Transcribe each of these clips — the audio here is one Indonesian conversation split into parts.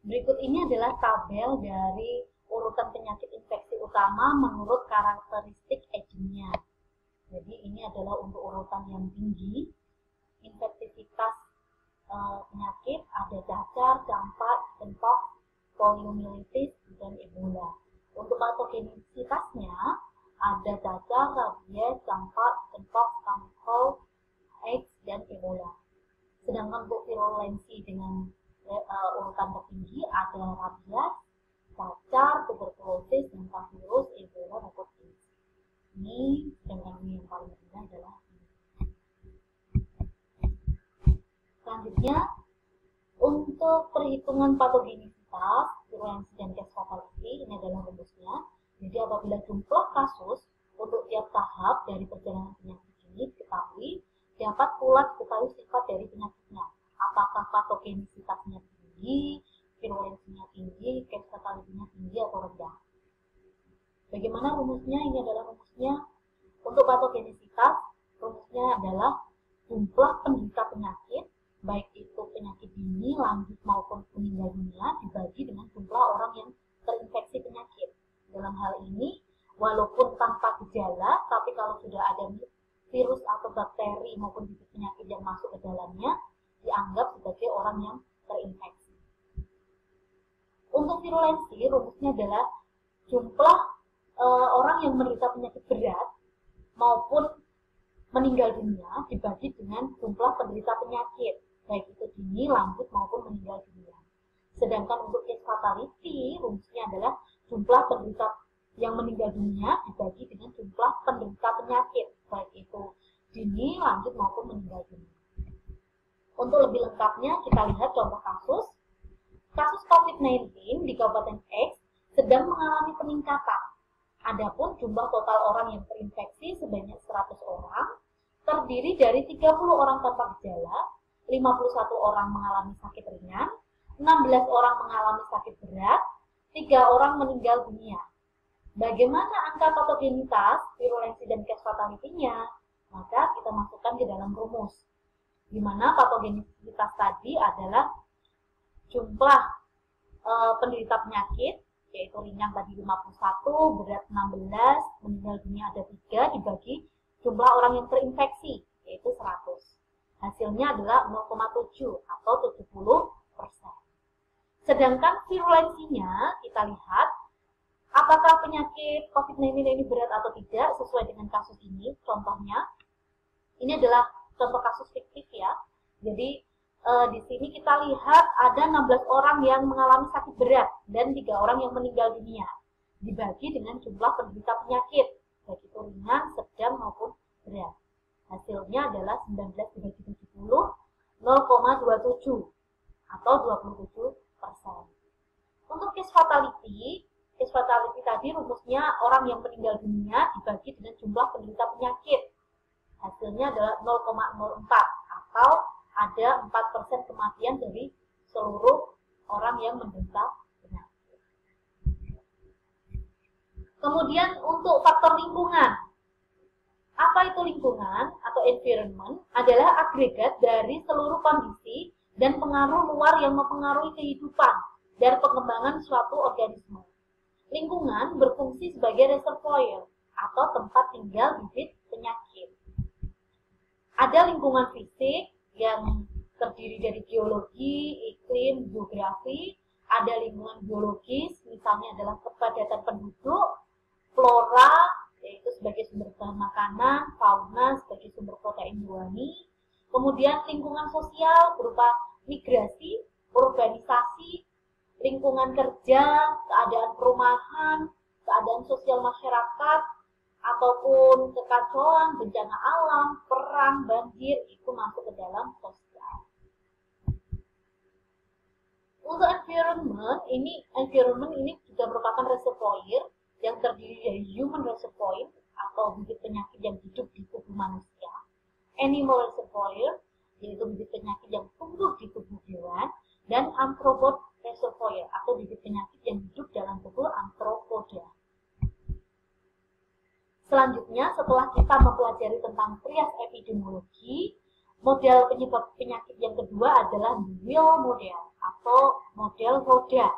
Berikut ini adalah tabel dari urutan penyakit infeksi utama menurut karakteristik agingnya. Jadi ini adalah untuk urutan yang tinggi, infektivitas penyakit, ada cacar, campak, mpox, poliomyelitis, dan Ebola. Untuk patogenisitasnya ada cacar, rabies, campak, mpox, kamkol, AIDS, dan Ebola. Sedangkan untuk virulensi dengan urutan tertinggi ada rabies, cacar, tuberkulosis, norovirus, Ebola, maupun AIDS. Ini sedangkan yang paling rendah adalah ini. Selanjutnya, untuk perhitungan patogenisitas, virulensi, dan case fatality, ini adalah rumusnya. Jadi apabila jumlah kasus untuk tiap tahap dari perjalanan penyakit ini diketahui, dapat pula diketahui sifat dari penyakitnya. Apakah patogenisitasnya tinggi, virulensinya tinggi, case fatality-nya tinggi atau rendah. Bagaimana rumusnya? Ini adalah rumusnya. Untuk patogenisitas, rumusnya adalah jumlah penderita penyakit, baik itu penyakit dini, lanjut maupun meninggal dunia, dibagi dengan jumlah orang yang terinfeksi penyakit. Dalam hal ini, walaupun tanpa gejala, tapi kalau sudah ada virus atau bakteri maupun bibit penyakit yang masuk ke dalamnya, dianggap sebagai orang yang terinfeksi. Untuk virulensi, rumusnya adalah jumlah orang yang menderita penyakit berat maupun meninggal dunia dibagi dengan jumlah penderita penyakit, baik itu dini, lanjut maupun meninggal dunia. Sedangkan untuk case fatality, rumusnya adalah jumlah penderita yang meninggal dunia dibagi dengan jumlah penderita penyakit, baik itu dini, lanjut maupun meninggal dunia. Untuk lebih lengkapnya, kita lihat contoh kasus. Kasus COVID-19 di Kabupaten X sedang mengalami peningkatan. Adapun jumlah total orang yang terinfeksi sebanyak 100 orang, terdiri dari 30 orang tanpa gejala, 51 orang mengalami sakit ringan, 16 orang mengalami sakit berat, 3 orang meninggal dunia. Bagaimana angka patogenitas, virulensi, dan case fatality-nya? Maka kita masukkan ke dalam rumus, di mana patogenisitas tadi adalah jumlah penderita penyakit, yaitu ringan tadi 51, berat 16, meninggal dunia ada 3, dibagi jumlah orang yang terinfeksi, yaitu 100. Hasilnya adalah 0,7 atau 70%. Sedangkan virulensinya, kita lihat apakah penyakit COVID-19 ini berat atau tidak sesuai dengan kasus ini. Contohnya, ini adalah contoh kasus fiktif ya. Jadi di sini kita lihat ada 16 orang yang mengalami sakit berat dan 3 orang yang meninggal dunia. Dibagi dengan jumlah penderita penyakit, baik itu ringan, sedang maupun berat. Hasilnya adalah 19 dibagi 70, 0,27 atau 27%. Untuk case fatality tadi rumusnya orang yang meninggal dunia dibagi dengan jumlah penderita penyakit. Hasilnya adalah 0,04 atau ada 4% kematian dari seluruh orang yang menderita penyakit. Kemudian untuk faktor lingkungan. Apa itu lingkungan atau environment? Adalah agregat dari seluruh kondisi dan pengaruh luar yang mempengaruhi kehidupan dan pengembangan suatu organisme. Lingkungan berfungsi sebagai reservoir atau tempat tinggal bibit penyakit. Ada lingkungan fisik yang terdiri dari geologi, iklim, geografi. Ada lingkungan biologis, misalnya adalah kepadatan penduduk, flora, yaitu sebagai sumber bahan makanan, fauna sebagai sumber protein hewani. Kemudian lingkungan sosial berupa migrasi, urbanisasi, lingkungan kerja, keadaan perumahan, keadaan sosial masyarakat, ataupun kekacauan, bencana alam, perang, banjir, itu masuk ke dalam sosial. Untuk environment ini juga merupakan reservoir yang terdiri dari human reservoir atau bibit penyakit yang hidup di tubuh manusia, animal reservoir yaitu bibit penyakit yang tumbuh di tubuh hewan, dan arthropod reservoir atau bibit penyakit yang hidup dalam tubuh arthropoda. Selanjutnya, setelah kita mempelajari tentang trias epidemiologi, model penyebab penyakit yang kedua adalah Wheel model atau model roda.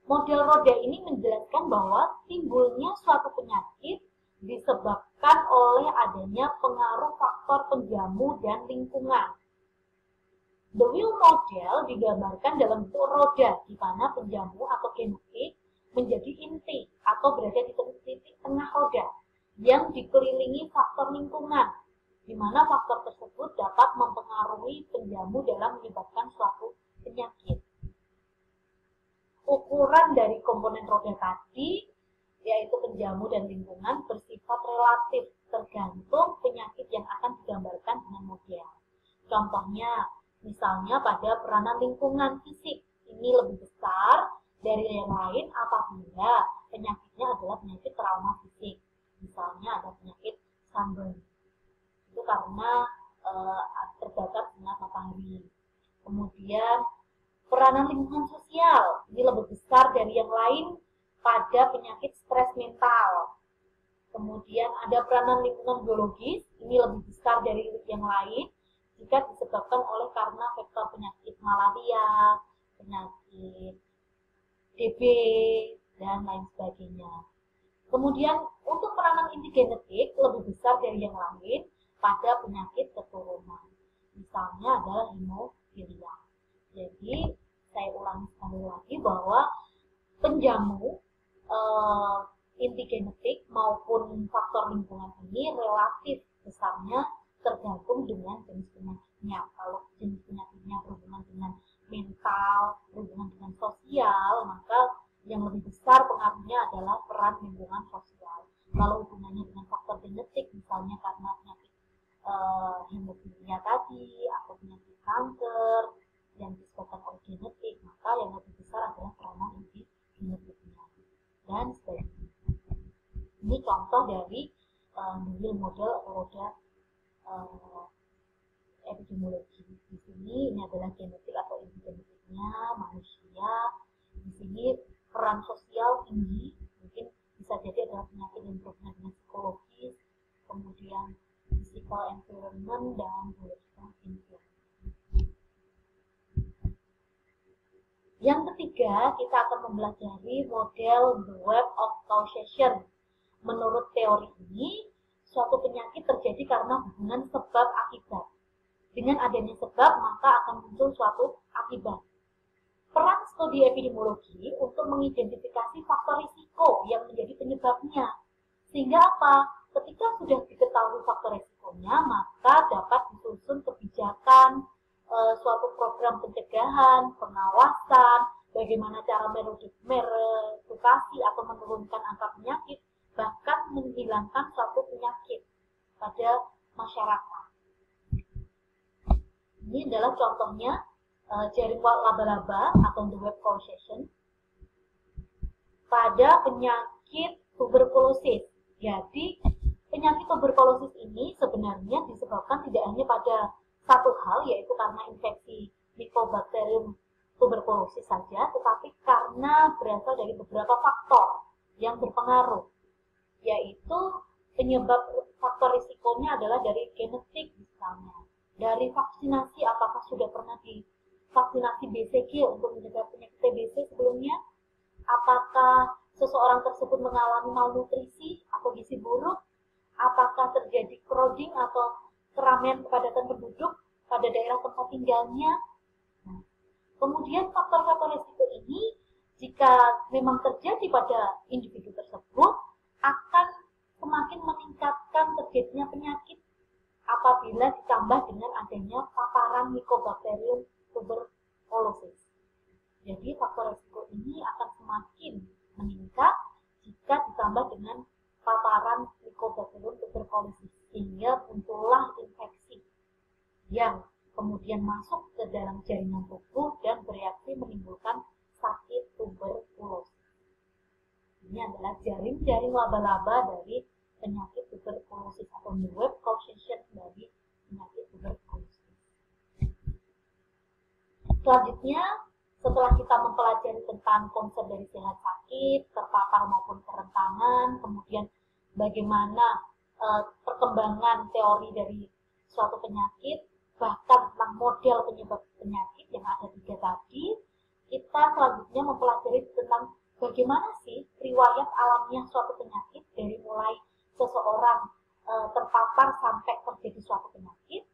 Model roda ini menjelaskan bahwa timbulnya suatu penyakit disebabkan oleh adanya pengaruh faktor penjamu dan lingkungan. The wheel model digambarkan dalam bentuk roda, di mana penjamu atau genetik menjadi inti atau berada di titik tengah roda yang dikelilingi faktor lingkungan, di mana faktor tersebut dapat mempengaruhi penjamu dalam menyebabkan suatu penyakit. Ukuran dari komponen roda tadi, yaitu penjamu dan lingkungan, bersifat relatif tergantung penyakit yang akan digambarkan dengan model. Contohnya, misalnya pada peranan lingkungan fisik, ini lebih besar dari yang lain apabila penyakitnya adalah penyakit trauma fisik. Misalnya ada penyakit sunburn, itu karena terbakar sinar matahari. Kemudian peranan lingkungan sosial ini lebih besar dari yang lain pada penyakit stres mental. Kemudian ada peranan lingkungan biologis, ini lebih besar dari yang lain jika disebabkan oleh karena faktor penyakit malaria, penyakit TB, dan lain sebagainya. Kemudian untuk peranan inti genetik lebih besar dari yang lain pada penyakit keturunan. Misalnya adalah hemofilia. Jadi saya ulangi sekali lagi bahwa penjamu inti genetik maupun faktor lingkungan ini relatif besarnya tergantung dengan jenis penyakitnya. Kalau jenis penyakitnya berhubungan dengan mental, berhubungan dengan sosial, maka yang lebih besar pengaruhnya adalah peran lingkungan sosial. Kalau hubungannya dengan faktor genetik, misalnya karena penyakit hemofilia tadi atau penyakit kanker yang disebabkan oleh genetik, maka yang lebih besar adalah peranan inti genetiknya dan sebagainya. Ini contoh dari wheel model atau roda epidemiologi. Di sini ini adalah genetik atau inti genetiknya manusia. Di sini peran sosial tinggi, mungkin bisa jadi adalah penyakit yang berhubungan dengan psikologis, kemudian physical environment dan biological environment. Yang ketiga, kita akan mempelajari model the web of causation. Menurut teori ini, suatu penyakit terjadi karena hubungan sebab akibat. Dengan adanya sebab, maka akan muncul suatu akibat. Peran studi epidemiologi untuk mengidentifikasi faktor risiko yang menjadi penyebabnya. Sehingga apa? Ketika sudah diketahui faktor risikonya, maka dapat disusun kebijakan, suatu program pencegahan, pengawasan, bagaimana cara meredukasi atau menurunkan angka penyakit, bahkan menghilangkan suatu penyakit pada masyarakat. Ini adalah contohnya jaring laba-laba atau the web causation pada penyakit tuberkulosis. Jadi penyakit tuberkulosis ini sebenarnya disebabkan tidak hanya pada satu hal, yaitu karena infeksi Mycobacterium tuberculosis saja, tetapi karena berasal dari beberapa faktor yang berpengaruh, yaitu penyebab faktor risikonya adalah dari genetik misalnya, dari vaksinasi, apakah sudah pernah divaksinasi BCG untuk mencegah penyakit TBC sebelumnya, apakah seseorang tersebut mengalami malnutrisi atau gizi buruk, apakah terjadi crowding atau keramaian kepadatan penduduk pada daerah tempat tinggalnya. Nah, kemudian faktor-faktor risiko ini jika memang terjadi pada individu tersebut akan semakin meningkatkan terjadinya penyakit apabila ditambah dengan adanya paparan Mycobacterium tuberculosis. Jadi faktor risiko ini akan semakin meningkat jika ditambah dengan paparan Mycobacterium tuberculosis, sehingga muncullah infeksi yang kemudian masuk ke dalam jaringan tubuh dan bereaksi menimbulkan sakit tuberkulosis. Ini adalah jaring-jaring laba-laba dari penyakit tuberkulosis atau the web causation dari penyakit tuberkulosis. Selanjutnya, setelah kita mempelajari tentang konsep dari sehat sakit, terpapar maupun kerentanan, kemudian bagaimana perkembangan teori dari suatu penyakit, bahkan tentang model penyebab penyakit yang ada 3 tadi, kita selanjutnya mempelajari tentang bagaimana sih riwayat alamiah suatu penyakit dari mulai seseorang terpapar sampai terjadi suatu penyakit.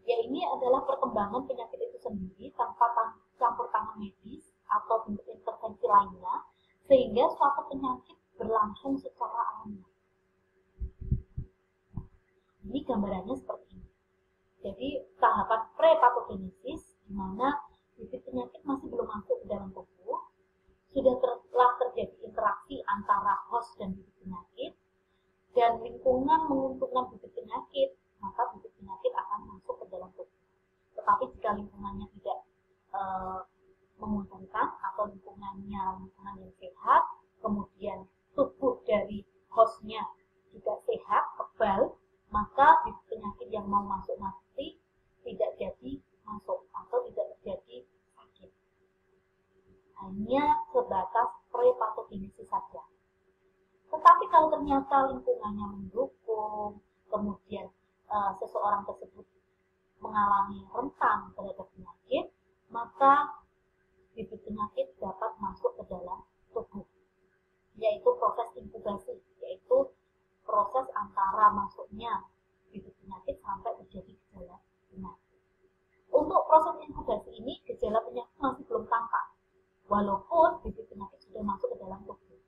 Ya, ini adalah perkembangan penyakit itu sendiri tanpa campur tangan medis atau bentuk intervensi lainnya, sehingga suatu penyakit berlangsung secara alami. Ini gambarannya seperti ini. Jadi tahapan prepatogenesis, di mana bibit penyakit masih belum masuk ke dalam tubuh, telah terjadi interaksi antara host dan bibit penyakit, dan lingkungan menguntungkan bibit penyakit, maka bibit penyakit akan masuk ke dalam tubuh. Tetapi jika lingkungannya tidak menguntungkan atau lingkungan yang sehat, kemudian tubuh dari hostnya juga sehat, kebal, maka bibit penyakit yang mau masuk nanti tidak jadi masuk atau tidak terjadi sakit. Hanya sebatas prepatogenesis saja. Tetapi kalau ternyata lingkungannya mendukung, kemudian seseorang tersebut mengalami rentan terhadap penyakit, maka bibit penyakit dapat masuk ke dalam tubuh, yaitu proses inkubasi, yaitu proses antara masuknya bibit penyakit sampai terjadi gejala penyakit. Untuk proses inkubasi ini, gejala penyakit masih belum tampak, walaupun bibit penyakit sudah masuk ke dalam tubuh.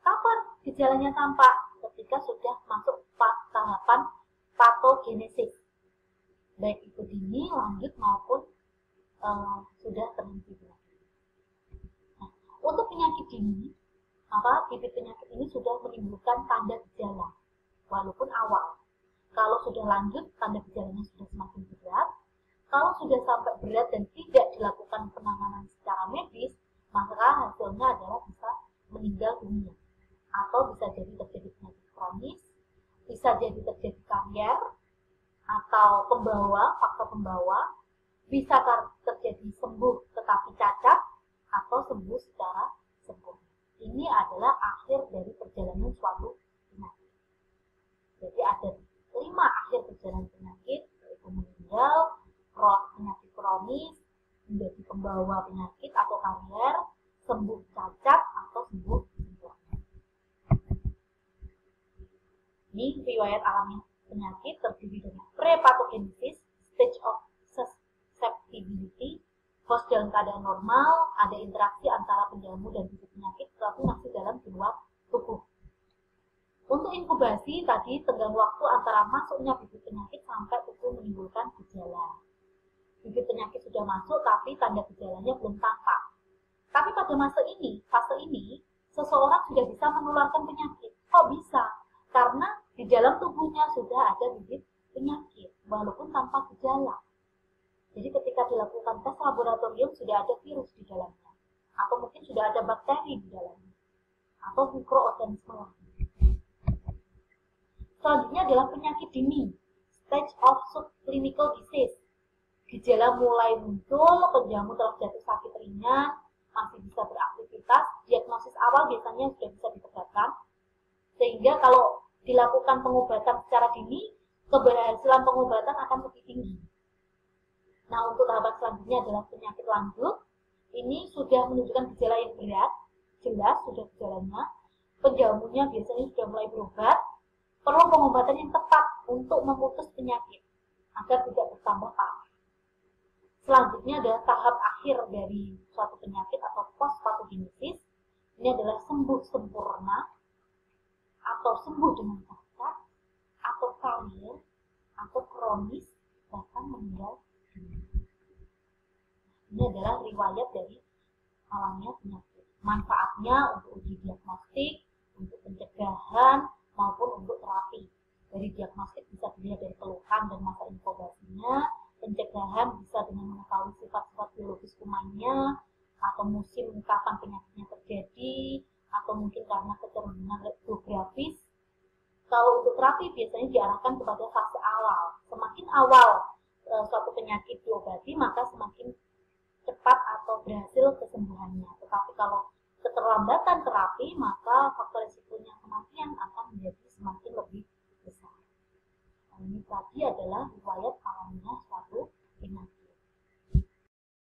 Kapan gejalanya tampak? Ketika sudah masuk tahapan patogenesis, baik itu dini, lanjut maupun sudah terhenti. Nah, untuk penyakit dini, maka bibit penyakit ini sudah menimbulkan tanda gejala, walaupun awal. Kalau sudah lanjut, tanda gejalanya sudah semakin berat. Kalau sudah sampai berat dan tidak dilakukan penanganan secara medis, maka hasilnya adalah bisa meninggal dunia. Atau bisa jadi terjadi penyakit kronis, bisa jadi terjadi karier, atau faktor pembawa, bisa terjadi sembuh tetapi cacat, atau sembuh secara sempurna. Ini adalah akhir dari perjalanan suatu penyakit. Jadi ada 5 akhir perjalanan penyakit, yaitu meninggal, penyakit kronis, menjadi pembawa penyakit atau karier, sembuh cacat, atau sembuh sempurna. Ini riwayat alami penyakit terdiri dari prepatogenesis, stage of susceptibility, host dalam keadaan normal, ada interaksi antara penjamu dan bibit penyakit, tetapi masih dalam di luar tubuh. Untuk inkubasi tadi tenggang waktu antara masuknya bibit penyakit sampai tubuh menimbulkan gejala. Bibit penyakit sudah masuk, tapi tanda gejalanya belum tampak. Tapi pada fase ini, seseorang sudah bisa menularkan penyakit. Kok bisa? Karena di dalam tubuhnya sudah ada bibit penyakit, walaupun tanpa gejala. Jadi ketika dilakukan tes laboratorium sudah ada virus di dalamnya, atau mungkin sudah ada bakteri di dalamnya, atau mikroorganisme lain. Selanjutnya adalah penyakit dini, stage of subclinical disease. Gejala mulai muncul, penjamu telah jatuh sakit ringan, masih bisa beraktivitas, diagnosis awal biasanya sudah bisa ditegakkan, sehingga kalau dilakukan pengobatan secara dini, keberhasilan pengobatan akan lebih tinggi. Nah, untuk tahapan selanjutnya adalah penyakit lanjut. Ini sudah menunjukkan gejala yang berat, jelas sudah gejalanya, penjamunya biasanya sudah mulai berobat, perlu pengobatan yang tepat untuk memutus penyakit agar tidak bertambah parah. Selanjutnya adalah tahap akhir dari suatu penyakit atau post-patogenesis. Ini adalah sembuh sempurna, atau sembuh dengan cacat, atau karier, atau kronis, bahkan meninggal dunia. Ini adalah riwayat dari alamiah penyakit. Manfaatnya untuk uji diagnostik, untuk pencegahan, maupun untuk terapi. Dari diagnostik bisa dilihat dari keluhan dan masa inkubasinya, pencegahan bisa dengan mengetahui sifat-sifat biologis kumannya, atau musim kapan penyakitnya terjadi, atau mungkin karena kecenderungan geografis. Kalau untuk terapi biasanya diarahkan kepada fase awal. Semakin awal suatu penyakit diobati, maka semakin cepat atau berhasil kesembuhannya. Tetapi kalau keterlambatan terapi, maka faktor risikonya kematian akan menjadi semakin lebih besar. Ini tadi adalah riwayat